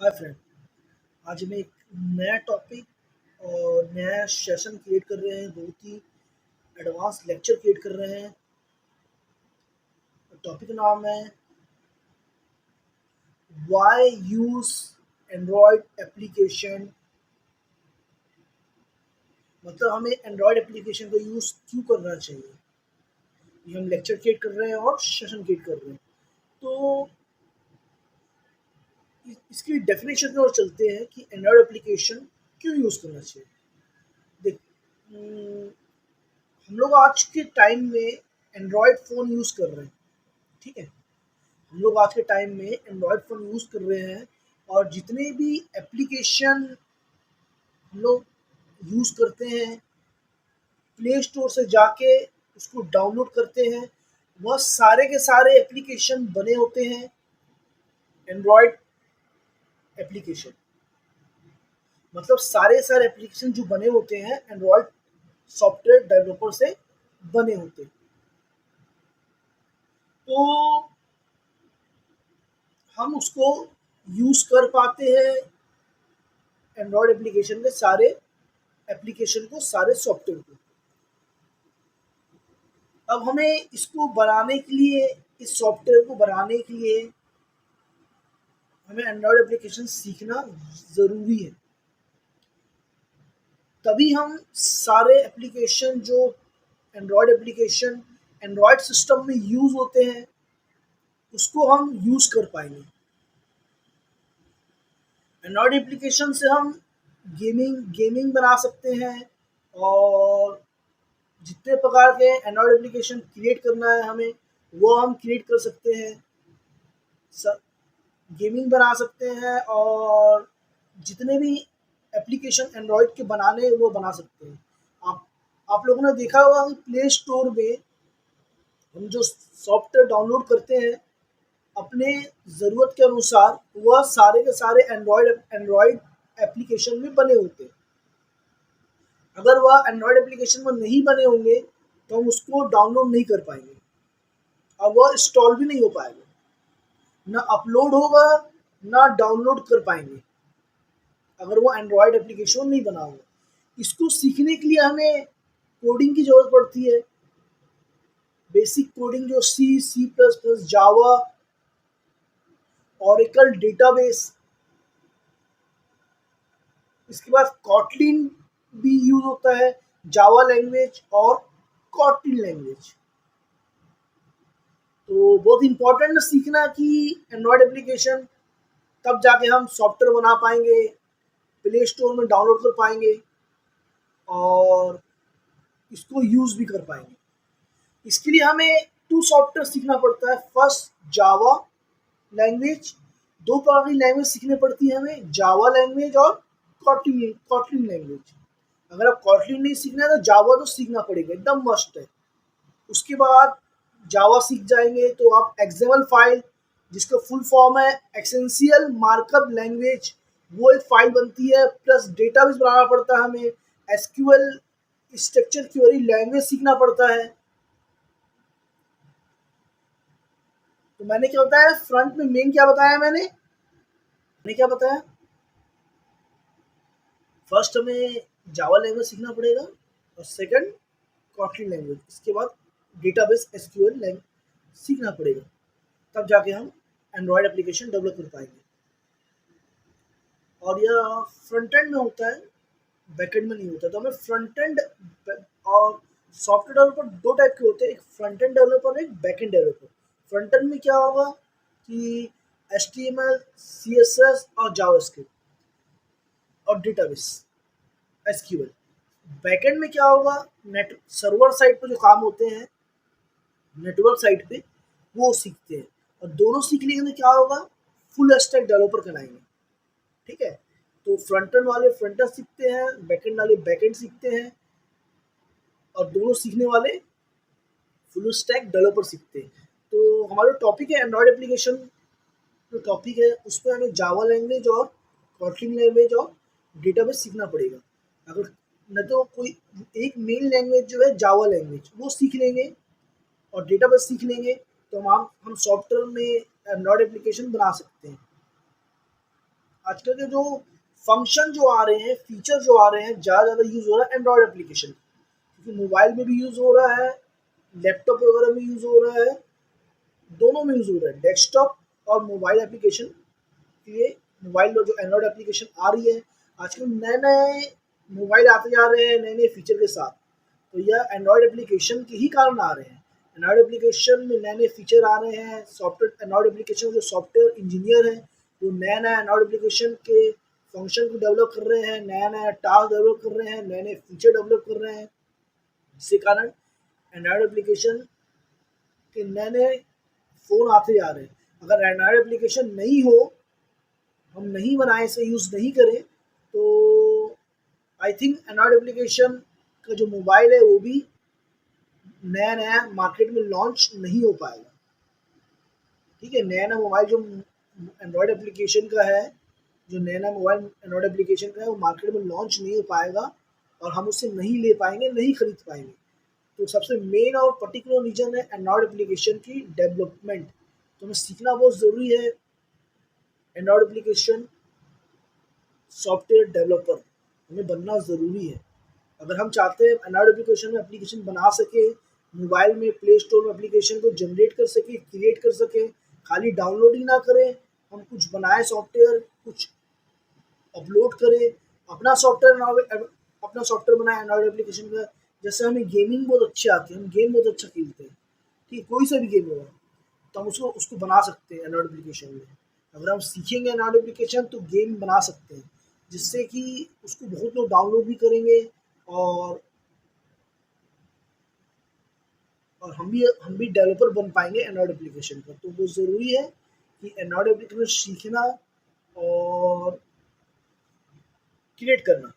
Hi friend. आज हम एक नया टॉपिक और नया सेशन क्रिएट कर रहे हैं। बहुत ही एडवांस लेक्चर क्रिएट कर रहे हैं। टॉपिक का नाम है व्हाई यूज एंड्रॉयड एप्लीकेशन। मतलब हमें एंड्रॉयड एप्लीकेशन का यूज़ क्यों करना चाहिए। ये हम लेक्चर क्रिएट कर रहे हैं और सेशन क्रिएट कर रहे हैं। तो इसकी डेफिनेशन की ओर चलते हैं कि एंड्रॉयड एप्लीकेशन क्यों यूज़ करना चाहिए। देख, हम लोग आज के टाइम में एंड्रॉयड फ़ोन यूज़ कर रहे हैं। ठीक है, हम लोग आज के टाइम में एंड्रॉयड फ़ोन यूज़ कर रहे हैं और जितने भी एप्लीकेशन हम लोग यूज़ करते हैं, प्ले स्टोर से जाके उसको डाउनलोड करते हैं, वह सारे के सारे एप्लीकेशन बने होते हैं एंड्रॉयड एप्लीकेशन। मतलब सारे एप्लीकेशन जो बने होते हैं एंड्रॉयड सॉफ्टवेयर डेवलपर से बने होते हैं। तो हम उसको यूज़ कर पाते हैं एंड्रॉयड एप्लीकेशन के सारे एप्लीकेशन को, सारे सॉफ्टवेयर को। अब हमें इसको बनाने के लिए, इस सॉफ्टवेयर को बनाने के लिए हमें एंड्रॉयड एप्लीकेशन सीखना ज़रूरी है। तभी हम सारे एप्लीकेशन जो एंड्रॉयड एप्लीकेशन एंड्रॉयड सिस्टम में यूज़ होते हैं उसको हम यूज़ कर पाएंगे। एंड्रॉयड एप्लीकेशन से हम गेमिंग बना सकते हैं और जितने प्रकार के एंड्रॉयड एप्लीकेशन क्रिएट करना है हमें, वो हम क्रिएट कर सकते हैं। गेमिंग बना सकते हैं और जितने भी एप्लीकेशन एंड्रॉयड के बनाने हैं वो बना सकते हैं। आप आप लोगों ने देखा होगा कि प्ले स्टोर में हम जो सॉफ्टवेयर डाउनलोड करते हैं अपने ज़रूरत के अनुसार, वह सारे के सारे एंड्रॉयड एप्लीकेशन में बने होते हैं। अगर वह एंड्रॉयड एप्लीकेशन में नहीं बने होंगे तो हम उसको डाउनलोड नहीं कर पाएंगे और वह इंस्टॉल भी नहीं हो पाएगा, ना अपलोड होगा, ना डाउनलोड कर पाएंगे अगर वो एंड्रॉयड एप्लीकेशन नहीं बना होगा। इसको सीखने के लिए हमें कोडिंग की ज़रूरत पड़ती है। बेसिक कोडिंग जो सी प्लस प्लस, जावा, ओरेकल डेटाबेस, इसके बाद कॉटलिन भी यूज होता है, जावा लैंग्वेज और कॉटलिन लैंग्वेज। तो बहुत इंपॉर्टेंट सीखना कि एंड्रॉयड एप्लीकेशन, तब जाके हम सॉफ्टवेयर बना पाएंगे, प्ले स्टोर में डाउनलोड कर पाएंगे और इसको यूज़ भी कर पाएंगे। इसके लिए हमें 2 सॉफ्टवेयर सीखना पड़ता है। फर्स्ट जावा लैंग्वेज, 2 प्रकार की लैंग्वेज सीखनी पड़ती है हमें, जावा लैंग्वेज और कॉटलिन लैंग्वेज। अगर आप कॉटलिन नहीं सीखना है तो जावा तो सीखना पड़ेगा, एकदम मस्ट है। उसके बाद जावा सीख जाएंगे तो आप एक्सएमएल फाइल, जिसका फुल फॉर्म है एसेंशियल मार्कअप लैंग्वेज, वो एक फाइल बनती है। प्लस डेटाबेस बनाना पड़ता है हमें, एसक्यूएल स्ट्रक्चर क्वेरी लैंग्वेज सीखना पड़ता है। तो मैंने क्या बताया फ्रंट में, मेन क्या बताया मैंने क्या बताया, फर्स्ट हमें जावा लैंग्वेज सीखना पड़ेगा और सेकंड कॉटलिन लैंग्वेज। इसके बाद डेटाबेस एसक्यूएल लैंग्वेज सीखना पड़ेगा, तब जाके हम एंड्रॉयड एप्लीकेशन डेवलप कर पाएंगे। और यह फ्रंट एंड में होता है, बैक एंड में नहीं होता। तो हमें फ्रंट एंड और सॉफ्टवेयर डेवलपर 2 टाइप के होते हैं, एक फ्रंट एंड डेवलपर, एक back end developer. Front end में क्या होगा कि HTML, CSS और जावास्क्रिप्ट और डेटाबेस एसक्यूएल। बैकएंड में क्या होगा, नेट सर्वर साइड पे जो काम होते हैं नेटवर्क साइड पे, वो सीखते हैं। और दोनों सीखने के लिए क्या होगा, फुल स्टैक डेवलपर कहलाएंगे। ठीक है, तो फ्रंट एंड वाले फ्रंट एंड सीखते हैं, बैकएंड वाले बैकएंड सीखते हैं और दोनों सीखने वाले फुल स्टैक डेवलपर सीखते हैं। तो हमारा टॉपिक है एंड्रॉयड एप्लीकेशन, जो टॉपिक है उसमें हमें जावा लैंग्वेज और कॉटलिन लैंग्वेज और डेटाबेस सीखना पड़ेगा। अगर न तो कोई एक मेन लैंग्वेज जो है जावा लैंग्वेज, वो सीख लेंगे और डेटाबेस सीख लेंगे तो हम सॉफ्टवेयर में एंड्रॉयड एप्लीकेशन बना सकते हैं। आजकल के जो फंक्शन जो आ रहे हैं, फीचर जो आ रहे हैं, ज़्यादा यूज़ हो रहा है एंड्रॉयड एप्लीकेशन, क्योंकि मोबाइल में भी यूज़ हो रहा है, लैपटॉप वगैरह में यूज़ हो रहा है, दोनों में यूज़ हो रहा है। डेस्कटॉप और मोबाइल एप्लीकेशन के लिए मोबाइल और जो एंड्रॉयड एप्लीकेशन आ रही है, आजकल नए-नए मोबाइल आते जा रहे हैं नए-नए फीचर के साथ, तो यह एंड्रॉयड एप्लीकेशन के ही कारण आ रहे हैं। एंड्रॉयड एप्लीकेशन में नए-नए फीचर आ रहे हैं, सॉफ्टवेयर एंड्रॉयड एप्लीकेशन जो सॉफ्टवेयर इंजीनियर हैं, वो नया-नया एंड्रॉयड एप्लीकेशन के फंक्शन को डेवलप कर रहे हैं, नया-नया टास्क डेवलप कर रहे हैं, नए-नए फीचर डेवलप कर रहे हैं, जिसके कारण एंड्रॉयड एप्लीकेशन के नए-नए फ़ोन आते जा रहे हैं। अगर एंड्रॉयड एप्लीकेशन नहीं हो, हम नहीं बनाएँ, इसे यूज़ नहीं करें, तो आई थिंक एंड्रॉयड एप्लीकेशन का जो मोबाइल है वो भी नया-नया मार्केट में लॉन्च नहीं हो पाएगा। ठीक है, नया-नया मोबाइल जो एंड्रॉयड एप्लीकेशन का है, जो नया-नया मोबाइल एंड्रॉयड एप्लीकेशन का है, वो मार्केट में लॉन्च नहीं हो पाएगा और हम उसे नहीं ले पाएँगे, नहीं खरीद पाएँगे। तो सबसे मेन और पर्टिकुलर रीज़न है एंड्रॉयड एप्लीकेशन की डेवलपमेंट। तो हमें सीखना बहुत ज़रूरी है एंड्रॉयड एप्लीकेशन सॉफ्टवेयर डेवलपर हमें बनना ज़रूरी है। अगर हम चाहते हैं एंड्रॉयड एप्लीकेशन में एप्लीकेशन बना सकें, मोबाइल में प्ले स्टोर में एप्लीकेशन को जनरेट कर सकें, क्रिएट कर सकें, खाली डाउनलोड ही ना करें, हम कुछ बनाएँ सॉफ्टवेयर, कुछ अपलोड करें, अपना सॉफ्टवेयर बनाएँ एंड्रॉयड एप्लीकेशन का। जैसे हमें गेमिंग बहुत अच्छी आती है, हम गेम बहुत अच्छा खेलते हैं, ठीक, कोई सा भी गेम होगा, तो हम उसको उसको बना सकते हैं एंड्रॉयड एप्लीकेशन में। अगर हम सीखेंगे एंड्रॉयड एप्लीकेशन तो गेम बना सकते हैं, जिससे कि उसको बहुत लोग डाउनलोड भी करेंगे और हम भी डेवलपर बन पाएँगे एंड्रॉयड एप्लीकेशन का। तो वो ज़रूरी है कि एंड्रॉयड एप्लीकेशन सीखना और क्रिएट करना।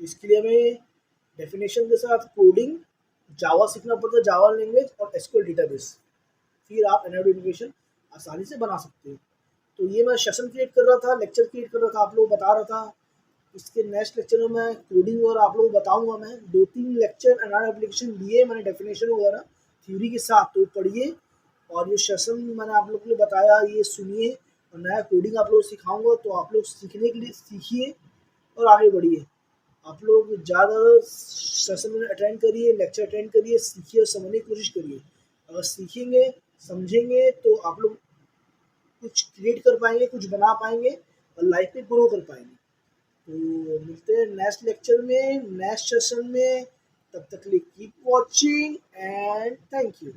इसके लिए हमें डेफिनेशन के साथ कोडिंग, जावा सीखना पड़ता है, जावा लैंग्वेज और एसक्यूएल डेटाबेस। फिर आप एंड्रॉयड एप्लीकेशन आसानी से बना सकते हो। तो ये मैं सेशन क्रिएट कर रहा था, लेक्चर क्रिएट कर रहा था, आप लोगों को बता रहा था। इसके नेक्स्ट लेक्चर में मैं कोडिंग और आप लोगों को बताऊँगा मैं। 2-3 लेक्चर एंड्रॉयड एप्लीकेशन लिए मैंने डेफिनेशन वगैरह थ्योरी के साथ, तो पढ़िए और ये सेशन मैंने आप लोगों के लिए बताया, ये सुनिए और नया कोडिंग आप लोगों को सिखाऊँगा, तो आप लोग सीखने के लिए सीखिए और आगे बढ़िए। आप लोग ज़्यादा सेशन में अटेंड करिए, लेक्चर अटेंड करिए, सीखिए और समझने की कोशिश करिए। अगर सीखेंगे, समझेंगे तो आप लोग कुछ क्रिएट कर पाएँगे, कुछ बना पाएँगे और लाइफ में ग्रो कर पाएँगे। तो मिलते हैं नेक्स्ट लेक्चर में, नेक्स्ट सेशन में। तब तक के लिए keep watching and thank you.